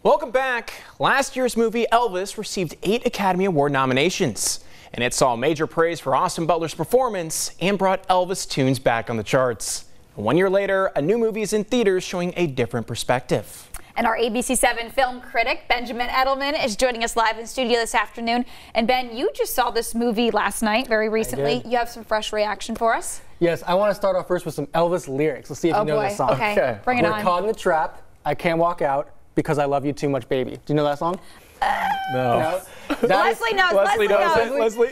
Welcome back. Last year's movie Elvis received 8 Academy Award nominations, and it saw major praise for Austin Butler's performance and brought Elvis tunes back on the charts. 1 year later, a new movie is in theaters showing a different perspective. And our ABC7 film critic, Benjamin Edelman, is joining us live in studio this afternoon. And Ben, you just saw this movie last night, very recently. You have some fresh reaction for us? Yes, I want to start off first with some Elvis lyrics. Let's see if you know the song. Okay, bring it on. We're caught in the trap. I can't walk out because I love you too much, baby. Do you know that song? No. Leslie knows. Leslie knows. Leslie.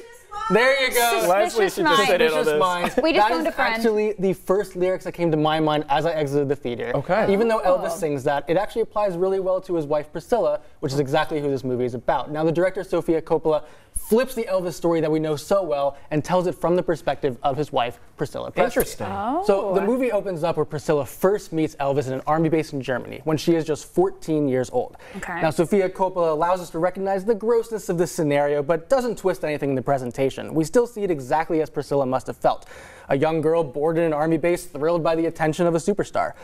There you go. Leslie should just sit in on this. We just phoned a friend. That is actually the first lyrics that came to my mind as I exited the theater. Okay. Even though Elvis sings that, it actually applies really well to his wife Priscilla, which is exactly who this movie is about. Now, the director, Sofia Coppola, flips the Elvis story that we know so well and tells it from the perspective of his wife, Priscilla. Interesting. So the movie opens up where Priscilla first meets Elvis in an army base in Germany when she is just 14 years old. Now, Sofia Coppola allows us to recognize the grossness of this scenario, but doesn't twist anything in the presentation. We still see it exactly as Priscilla must have felt. A young girl bored in an army base, thrilled by the attention of a superstar.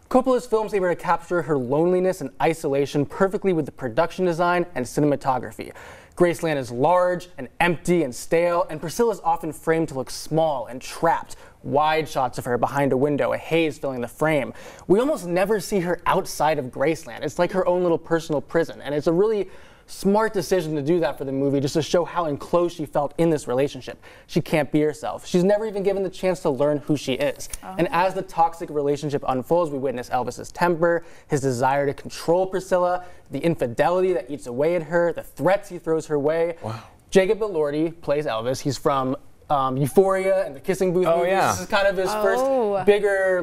Coppola's films able to capture her loneliness and isolation perfectly with the production design and cinematography. Graceland is large and empty and stale, and Priscilla is often framed to look small and trapped. Wide shots of her behind a window, a haze filling the frame. We almost never see her outside of Graceland. It's like her own little personal prison, and it's a really smart decision to do that for the movie, just to show how enclosed she felt in this relationship. She can't be herself. She's never even given the chance to learn who she is. And as the toxic relationship unfolds, we witness Elvis's temper, his desire to control Priscilla, the infidelity that eats away at her, the threats he throws her way. Jacob Elordi plays Elvis. He's from Euphoria and the Kissing Booth movies. This is kind of his first bigger,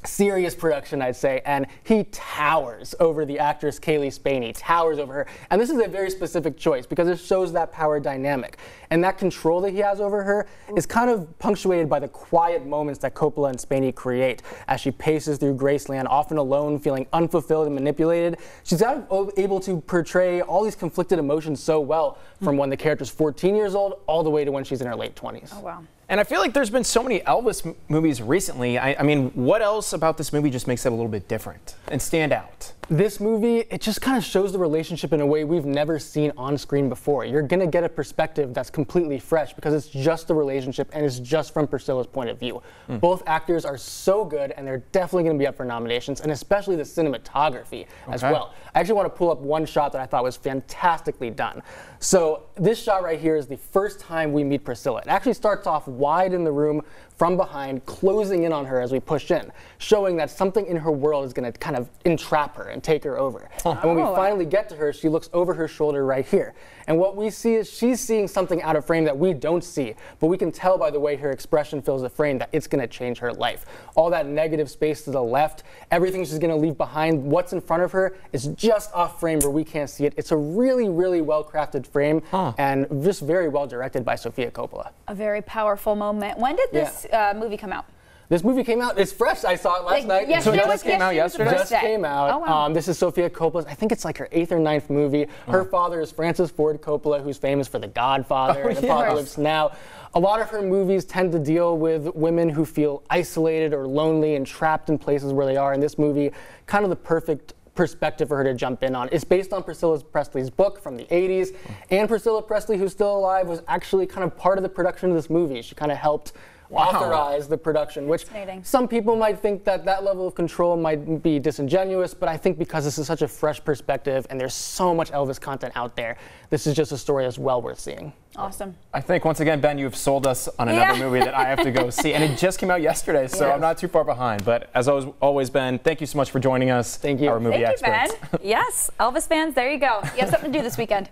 serious production, I'd say, and he towers over the actress Kaylee Spaney, towers over her. And this is a very specific choice because it shows that power dynamic. And that control that he has over her is kind of punctuated by the quiet moments that Coppola and Spaney create as she paces through Graceland, often alone, feeling unfulfilled and manipulated. She's able to portray all these conflicted emotions so well, from when the character's 14 years old all the way to when she's in her late 20s. Oh, wow. And I feel like there's been so many Elvis movies recently. I mean, what else about this movie just makes it a little bit different and stand out? This movie, it just kind of shows the relationship in a way we've never seen on screen before. You're going to get a perspective that's completely fresh because it's just the relationship and it's just from Priscilla's point of view. Both actors are so good and they're definitely going to be up for nominations, and especially the cinematography as well. I actually want to pull up one shot that I thought was fantastically done. So this shot right here is the first time we meet Priscilla. It actually starts off wide in the room from behind, closing in on her as we push in, showing that something in her world is going to kind of entrap her and take her over. And when we finally get to her, she looks over her shoulder right here. And what we see is she's seeing something out of frame that we don't see, but we can tell by the way her expression fills the frame that it's going to change her life. All that negative space to the left, everything she's going to leave behind, what's in front of her is just off frame where we can't see it. It's a really, really well-crafted frame and just very well directed by Sofia Coppola. A very powerful moment. When did this movie come out? This movie came out, it's fresh, I saw it last night. So it just came out yesterday? Just came out. Oh, wow. This is Sofia Coppola's, I think it's like her 8th or 9th movie. Her father is Francis Ford Coppola, who's famous for The Godfather and Apocalypse Now. A lot of her movies tend to deal with women who feel isolated or lonely and trapped in places where they are. And this movie, kind of the perfect perspective for her to jump in on. It's based on Priscilla Presley's book from the 80s, and Priscilla Presley, who's still alive, was actually kind of part of the production of this movie. She kind of helped authorize the production, which some people might think that that level of control might be disingenuous, but I think because this is such a fresh perspective and there's so much Elvis content out there, this is just a story that's well worth seeing. Awesome. I think, once again, Ben, you've sold us on another movie that I have to go see. And it just came out yesterday, so I'm not too far behind. But as always, Ben, thank you so much for joining us. Thank you. Our movie experts. Thank you, Ben. Yes, Elvis fans, there you go. You have something to do this weekend.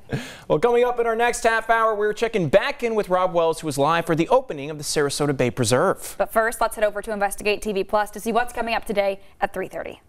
Well, coming up in our next half hour, we're checking back in with Rob Wells, who was live for the opening of the Sarasota Bay Preserve. But first, let's head over to Investigate TV Plus to see what's coming up today at 3:30.